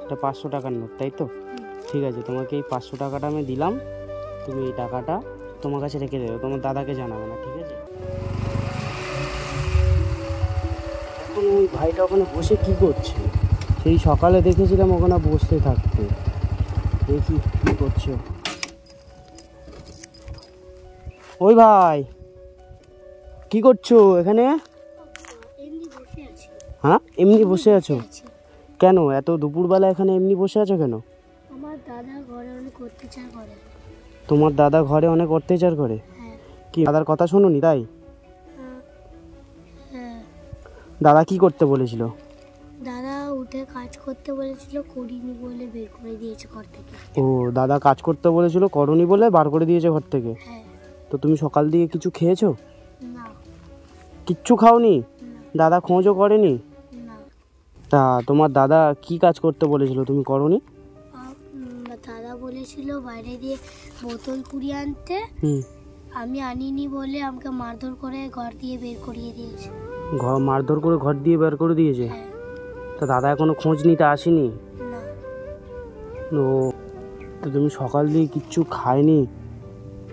এটা 500 টাকার নোট, তাই তো? ঠিক আছে, তোমাকে এই 500 টাকাটা আমি দিলাম, তুমি এই টাকাটা তোমার কাছে রেখে দেবে, তোমার দাদাকে জানাবে না, ঠিক আছে? এখন ওই ভাইটা ওখানে বসে কি করছে? সেই সকালে দেখেছিলাম ওখানে বসতে থাকতে, দেখি কি করছে। ওই ভাই, কি করছো এখানে? হ্যাঁ, এমনি বসে আছো? কেন এত দুপুরবেলা এখানে এমনি বসে আছো কেন? আমার দাদা ঘরে অনেক অত্যাচার করে। তোমার দাদা ঘরে অনেক অত্যাচার করে? কি দাদার কথা শোনোনি তাই? দাদা কি করতে বলেছিল? দাদা উঠে কাজ করতে বলেছিল, করিনি বলে বের করে দিয়েছে ঘর থেকে। ও, দাদা কাজ করতে বলেছিল, করনি বলে বার করে দিয়েছে ঘর থেকে? তো তুমি সকাল দিয়ে কিছু খেয়েছো? না। কিচ্ছু খাওনি? দাদা খোঁজও করেনি? না। তা তোমার দাদা কি কাজ করতে বলেছিল, তুমি করনি? দাদা বলেছিল বাইরে দিয়ে বোতল কুড়িয়ে আনতে, আমি আনিনি বলে আমাকে মারধর করে ঘর দিয়ে বের করিয়ে দিয়েছে। মারধর করে ঘর দিয়ে বের করে দিয়েছে? তা দাদা এখনো খোঁজ নিতে আসেনি? না। ও, তো তুমি সকাল দিয়ে কিচ্ছু খায়নি?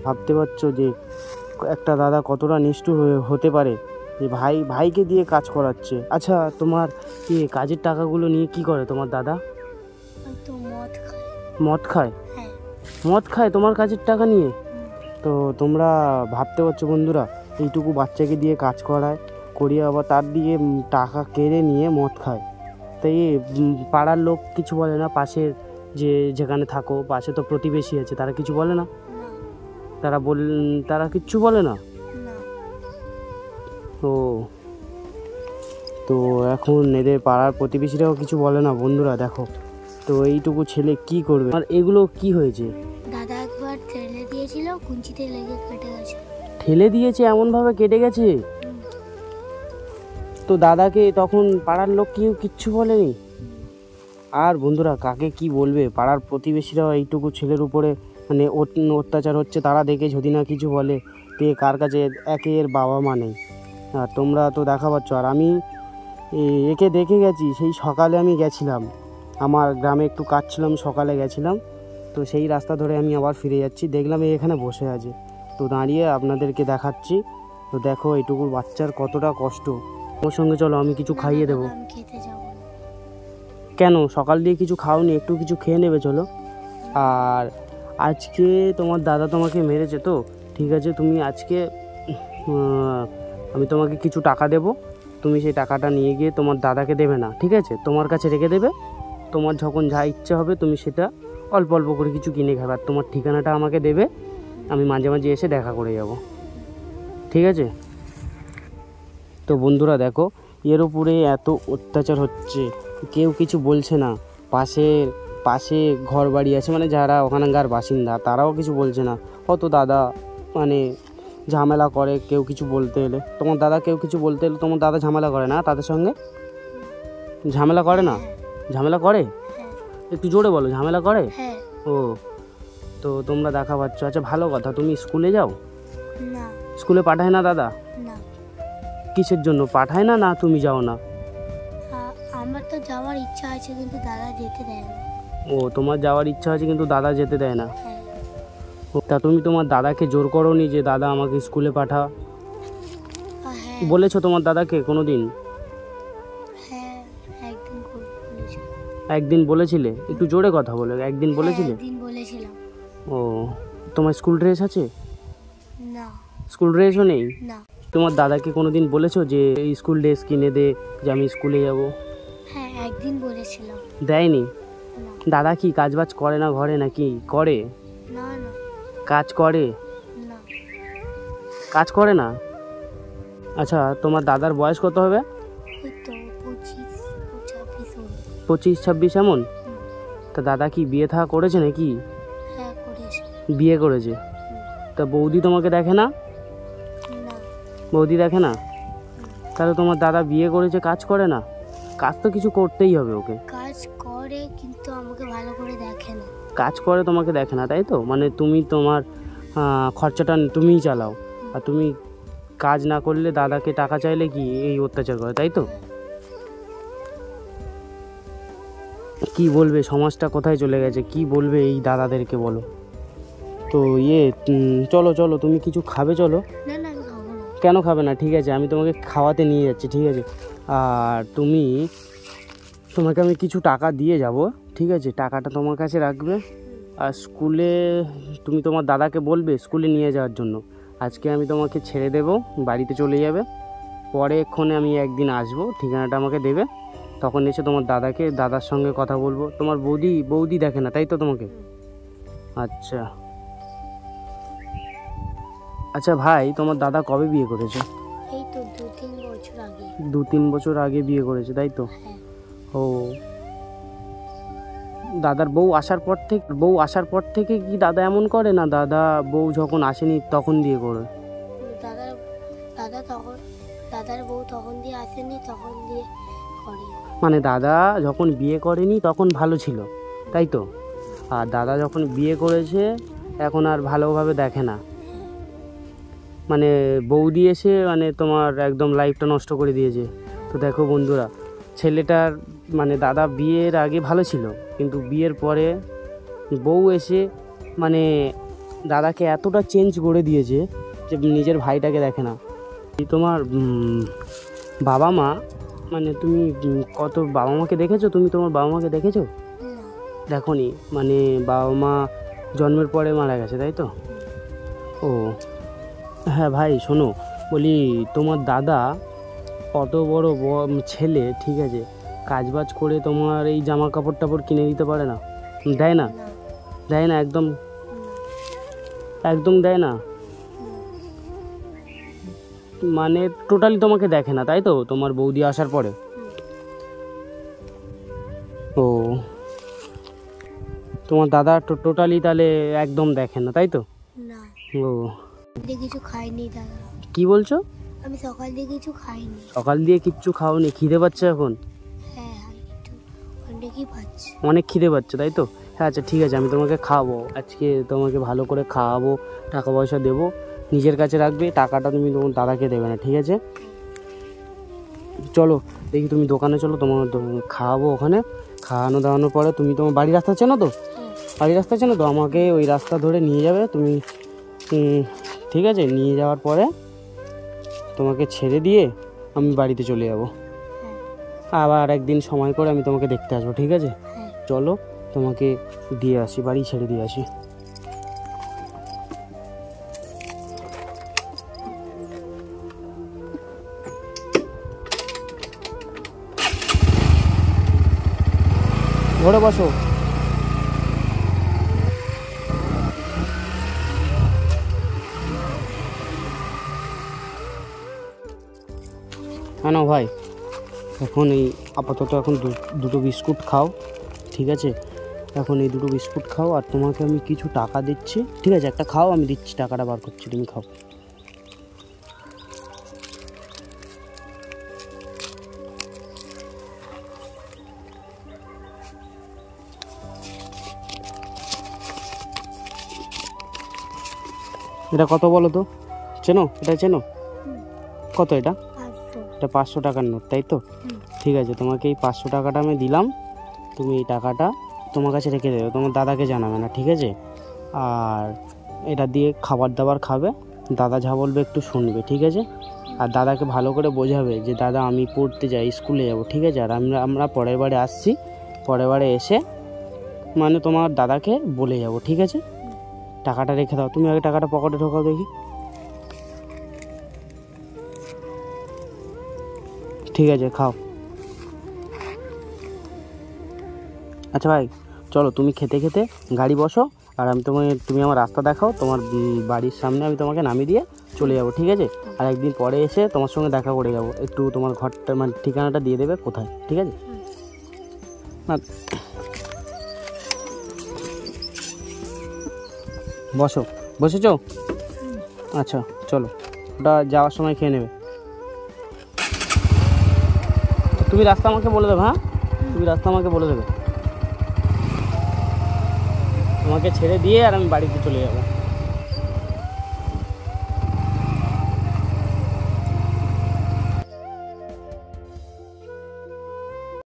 ভাবতে পারছো যে একটা দাদা কতটা নিষ্ঠুর হতে পারে, যে ভাইকে দিয়ে কাজ করাচ্ছে। আচ্ছা, তোমার কি কাজের টাকাগুলো নিয়ে কি করে তোমার দাদা? তো মদ খায়। মদ খায়? মদ খায় তোমার কাজের টাকা নিয়ে? তো তোমরা ভাবতে পারছো বন্ধুরা, এইটুকু বাচ্চাকে দিয়ে কাজ করিয়ে আবার তার দিয়ে টাকা কেড়ে নিয়ে মদ খায়। তাই পাড়ার লোক কিছু বলে না? পাশের যেখানে থাকো, পাশে তো প্রতিবেশী আছে, তারা কিছু বলে না? তারা কিচ্ছু বলে না? ও, তো এখন এদের পাড়ার প্রতিবেশীরাও কিছু বলে না? বন্ধুরা দেখো, তো এইটুকু ছেলে কি করবে? আর এগুলো কি হয়েছে? দাদা একবার ঠেলে দিয়েছিল, কুঞ্চিতে লেগে কেটে গেছে। ঠেলে দিয়েছে, এমনভাবে কেটে গেছে? তো দাদাকে তখন পাড়ার লোক কিচ্ছু বলেনি? আর বন্ধুরা, কাকে কি বলবে, পাড়ার প্রতিবেশীরাও এইটুকু ছেলের উপরে মানে অত্যাচার হচ্ছে তারা দেখে যদি না কিছু বলে, তো কার কাছে এর বাবা মা নেই। আর তোমরা তো দেখা পাচ্ছ, আর আমি একে দেখে গেছি, সেই সকালে আমি গেছিলাম, আমার গ্রামে একটু কাজ ছিল, আমি সকালে গেছিলাম, তো সেই রাস্তা ধরে আমি আবার ফিরে যাচ্ছি, দেখলাম এখানে বসে আছে, তো দাঁড়িয়ে আপনাদেরকে দেখাচ্ছি। তো দেখো এইটুকুর বাচ্চার কতটা কষ্ট। ওর সঙ্গে চলো, আমি কিছু খাইয়ে দেবো। কেন সকাল দিয়ে কিছু খাওনি? একটু কিছু খেয়ে নেবে, চলো। আর আজকে তোমার দাদা তোমাকে মেরেছে তো, ঠিক আছে, তুমি আজকে আমি তোমাকে কিছু টাকা দেবো, তুমি সেই টাকাটা নিয়ে গিয়ে তোমার দাদাকে দেবে না, ঠিক আছে? তোমার কাছে রেখে দেবে, তোমার যখন যা ইচ্ছে হবে তুমি সেটা অল্প অল্প করে কিছু কিনে খাবে, আর তোমার ঠিকানাটা আমাকে দেবে, আমি মাঝে মাঝে এসে দেখা করে যাব, ঠিক আছে? তো বন্ধুরা দেখো, এর উপরে এত অত্যাচার হচ্ছে, কেউ কিছু বলছে না। পাশে ঘর বাড়ি আছে, মানে যারা ওখানকার বাসিন্দা, তারাও কিছু বলছে না। কত দাদা মানে ঝামেলা করে কেউ কিছু বলতে এলে। তোমার দাদা কেউ কিছু বলতে এলে তোমার দাদা ঝামেলা করে না তাদের সঙ্গে? ঝামেলা করে না? ঝামেলা করে? একটু জোরে বলো, ঝামেলা করে? ও, তো তোমরা দেখা পাচ্ছ। আচ্ছা, ভালো কথা, তুমি স্কুলে যাও? না। স্কুলে পাঠায় না দাদা? না। কিসের জন্য পাঠায় না? না তুমি যাও না? আমার তো যাওয়ার ইচ্ছা আছে, কিন্তু দাদা যেতে দেয় না। ও, তোমার যাওয়ার ইচ্ছা আছে কিন্তু দাদা যেতে দেয় না? তা তুমি তোমার দাদাকে জোর করোনি যে দাদা আমাকে স্কুলে পাঠা? বলেছো তোমার দাদাকে কোনোদিন? একদিন বলেছিলে? একটু জোরে কথা বলো, একদিন বলেছিলে? ও, তোমার স্কুল ড্রেস আছে? না। স্কুল ড্রেসও নেই? না। তোমার দাদাকে কোনোদিন বলেছো যে এই স্কুল ড্রেস কিনে দে, যে আমি স্কুলে যাব? হ্যাঁ, একদিন বলেছিলাম। দেয়নি? দাদা কি কাজবাজ করে না ঘরে, নাকি করে? না না। কাজ করে না। কাজ করে না? আচ্ছা, তোমার দাদার বয়স কত হবে? 25-26 এমন? তা দাদা কি বিয়ে থা করেছে নাকি? হ্যাঁ, করেছে। বিয়ে করেছে? তা বৌদি তোমাকে দেখে না? না। বৌদি দেখে না? তাহলে তোমার দাদা বিয়ে করেছে, কাজ করে না? কাজ তো কিছু করতেই হবে ওকে। কাজ করে, কিন্তু আমাকে ভালো করে দেখে না। কাজ করে, তোমাকে দেখে না, তাই তো? মানে তুমি তোমার খরচাটা তুমিই চালাও, আর তুমি কাজ না করলে দাদাকে টাকা চাইলে কি এই অত্যাচার করে, তাই তো? কি বলবে, সমাজটা কোথায় চলে গেছে, কি বলবে এই দাদাদেরকে বলো। তো চলো চলো, তুমি কিছু খাবে চলো। না না আমি খাবো না। কেন খাবে না? ঠিক আছে, আমি তোমাকে খাওয়াতে নিয়ে যাচ্ছি, ঠিক আছে। আর তোমাকে আমি কিছু টাকা দিয়ে যাব, ঠিক আছে। টাকাটা তোমার কাছে রাখবে। আর স্কুলে তুমি তোমার দাদাকে বলবে স্কুলে নিয়ে যাওয়ার জন্য। আজকে আমি তোমাকে ছেড়ে দেবো, বাড়িতে চলে যাবে। পরে এক্ষণে আমি একদিন আসবো, ঠিকানাটা আমাকে দেবে, তখন এসে তোমার দাদার সঙ্গে কথা বলবো। তোমার বৌদি দেখে না, তাই তো তোমাকে? আচ্ছা আচ্ছা ভাই, তোমার দাদা কবে বিয়ে করেছে? এই তো 2-3 বছর আগে। 2-3 বছর আগে বিয়ে করেছে, তাই তো? হ্যাঁ। ও, দাদার বউ আসার পর থেকে কি দাদা এমন করে, না দাদা বউ যখন আসেনি তখন দিয়ে করে? দাদার বউ তখন দিয়ে আসেনি, তখন দিয়ে করে। মানে দাদা যখন বিয়ে করেনি তখন ভালো ছিল, তাই তো? আর দাদা যখন বিয়ে করেছে এখন আর ভালোভাবে দেখে না, মানে বৌদি এসে মানে তোমার একদম লাইফটা নষ্ট করে দিয়েছে। তো দেখো বন্ধুরা, ছেলেটার মানে দাদা বিয়ের আগে ভালো ছিল, কিন্তু বিয়ের পরে বউ এসে মানে দাদাকে এতটা চেঞ্জ করে দিয়েছে যে নিজের ভাইটাকে দেখে না। তোমার বাবা মা, মানে তুমি কত বাবা মাকে দেখেছো? তুমি তোমার বাবা মাকে দেখেছো? দেখোনি? মানে বাবা মা জন্মের পরে মারা গেছে, তাই তো? ও হ্যাঁ ভাই শোনো, বলি তোমার দাদা কত বড় ছেলে, ঠিক আছে, কাজবাজ করে তোমার এই জামা কাপড় টাপড় কিনে দিতে পারে না? দেয় না? দেয় না, একদম দেয় না, মানে টোটালি তোমাকে দেখে না, তাই তো? তোমার বৌদি আসার পরে? ও, তোমার দাদা টোটালি তাহলে একদম দেখে না, তাই তো? না। ও, কিছু খাইনি দাদা। কি বলছো? আমি সকাল দিয়ে কিছু খাইনি। সকাল দিয়ে কিচ্ছু খাওনি? খিদে পাচ্ছে এখন? হ্যাঁ অনেকই পাচ্ছে। অনেক খিদে পাচ্ছে, তাই তো? হ্যাঁ আচ্ছা ঠিক আছে, আমি তোমাকে খাওয়াবো আজকে, তোমাকে ভালো করে খাওয়াবো, টাকা পয়সা দেবো, নিজের কাছে রাখবে, টাকাটা তুমি তোমার দাদাকে দেবে না, ঠিক আছে? চলো দেখি, তুমি দোকানে চলো, তোমার খাওয়াবো ওখানে। খাওয়ানো দাওয়ানোর পরে তুমি তোমার বাড়ির রাস্তা চেনো তো? বাড়ির রাস্তা চেনো তো? আমাকে ওই রাস্তা ধরে নিয়ে যাবে তুমি, ঠিক আছে? নিয়ে যাওয়ার পরে তোমাকে ছেড়ে দিয়ে আমি বাড়িতে চলে যাবো। আবার একদিন সময় করে আমি তোমাকে দেখতে আসবো, ঠিক আছে? চলো তোমাকে দিয়ে আসি, বাড়ি ছেড়ে দিয়ে আসি। ঘরে বসো। কেন ভাই, এখন এই আপাতত এখন দুটো বিস্কুট খাও, ঠিক আছে? এখন এই দুটো বিস্কুট খাও, আর তোমাকে আমি কিছু টাকা দিচ্ছি, ঠিক আছে? একটা খাও, আমি দিচ্ছি, টাকাটা বার করছি, তুমি খাও। এটা কত বলো তো? চেনো? এটা চেনো? কত এটা? এটা 500 টাকার নোট, তাই তো? ঠিক আছে, তোমাকে এই 500 টাকাটা আমি দিলাম, তুমি এই টাকাটা তোমার কাছে রেখে দেবে, তোমার দাদাকে জানাবে না, ঠিক আছে? আর এটা দিয়ে খাবার দাবার খাবে, দাদা যা বলবে একটু শুনবে, ঠিক আছে? আর দাদাকে ভালো করে বোঝাবে যে দাদা আমি পড়তে যাই, স্কুলে যাব, ঠিক আছে? আর আমরা পরের বারে আসছি, পরের বারে এসে মানে তোমার দাদাকে বলে যাব, ঠিক আছে? টাকাটা রেখে দাও, তুমি আগে টাকাটা পকেটে ঢোকাও দেখি। ঠিক আছে, খাও। আচ্ছা ভাই চলো, তুমি খেতে খেতে গাড়ি বসো, আর আমি তুমি আমার রাস্তা দেখাও, তোমার বাড়ির সামনে আমি তোমাকে নামিয়ে দিয়ে চলে যাব, ঠিক আছে? আর একদিন পরে এসে তোমার সঙ্গে দেখা করে যাব, একটু তোমার ঘরটা মানে ঠিকানাটা দিয়ে দেবে কোথায়, ঠিক আছে? বসো, বসেছো? আচ্ছা চলো, ওটা যাওয়ার সময় খেয়ে নেবে। তুমি রাস্তা আমাকে বলে দেবে, হ্যাঁ তুমি রাস্তা আমাকে বলে দেবে, তোমাকে ছেড়ে দিয়ে আর আমি বাড়িতে চলে যাবো।